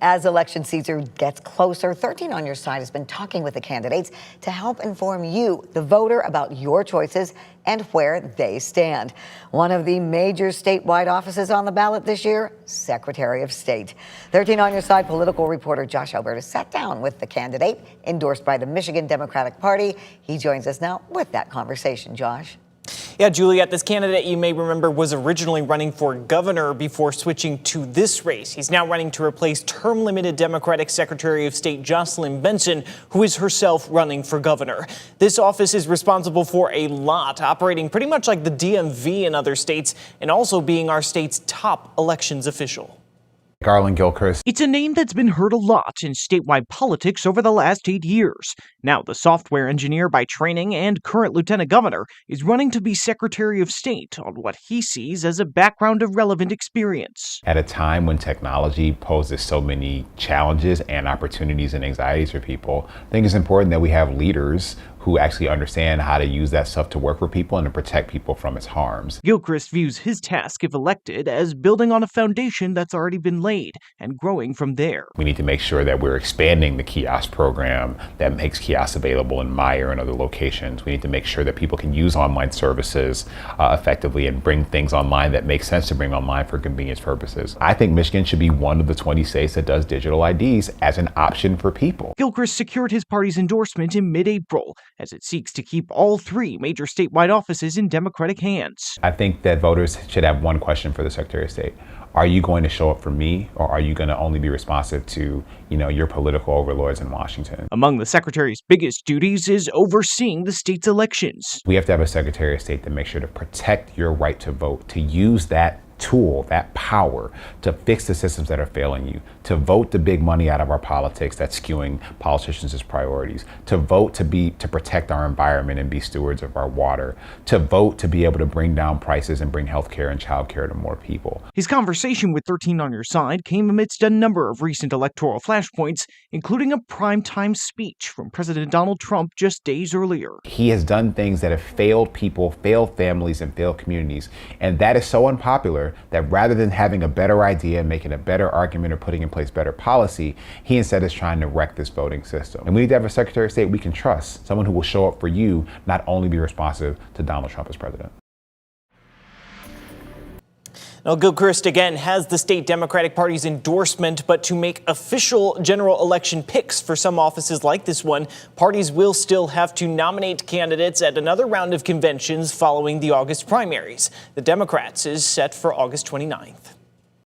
As election season gets closer, 13 on Your Side has been talking with the candidates to help inform you, the voter, about your choices and where they stand. One of the major statewide offices on the ballot this year, Secretary of State. 13 on Your Side political reporter Josh Alberta sat down with the candidate endorsed by the Michigan Democratic Party. He joins us now with that conversation. Josh. Yeah, Juliet, this candidate, you may remember, was originally running for governor before switching to this race. He's now running to replace term-limited Democratic Secretary of State Jocelyn Benson, who is herself running for governor. This office is responsible for a lot, operating pretty much like the DMV in other states, and also being our state's top elections official. Garlin Gilchrist. It's a name that's been heard a lot in statewide politics over the last 8 years. Now, the software engineer by training and current lieutenant governor is running to be Secretary of State on what he sees as a background of relevant experience. At a time when technology poses so many challenges and opportunities and anxieties for people, I think it's important that we have leaders who actually understand how to use that stuff to work for people and to protect people from its harms. Gilchrist views his task, if elected, as building on a foundation that's already been laid and growing from there. We need to make sure that we're expanding the kiosk program that makes kiosks available in Meyer and other locations. We need to make sure that people can use online services effectively and bring things online that make sense to bring online for convenience purposes. I think Michigan should be one of the 20 states that does digital IDs as an option for people. Gilchrist secured his party's endorsement in mid-April as it seeks to keep all three major statewide offices in Democratic hands. I think that voters should have one question for the Secretary of State. Are you going to show up for me, or are you going to only be responsive to, your political overlords in Washington? Among the Secretary's biggest duties is overseeing the state's elections. We have to have a Secretary of State that makes sure to protect your right to vote, to use that tool, that power, to fix the systems that are failing you, to vote the big money out of our politics that's skewing politicians' priorities, to vote to protect our environment and be stewards of our water, to vote to be able to bring down prices and bring health care and child care to more people. His conversation with 13 on Your Side came amidst a number of recent electoral flashpoints, including a primetime speech from President Donald Trump just days earlier. He has done things that have failed people, failed families, and failed communities, and that is so unpopular that rather than having a better idea, making a better argument, or putting in place better policy, he instead is trying to wreck this voting system. And we need to have a Secretary of State we can trust, someone who will show up for you, not only be responsive to Donald Trump as president. Now, Gilchrist again has the state Democratic Party's endorsement, but to make official general election picks for some offices like this one, parties will still have to nominate candidates at another round of conventions following the August primaries. The Democrats is set for August 29th.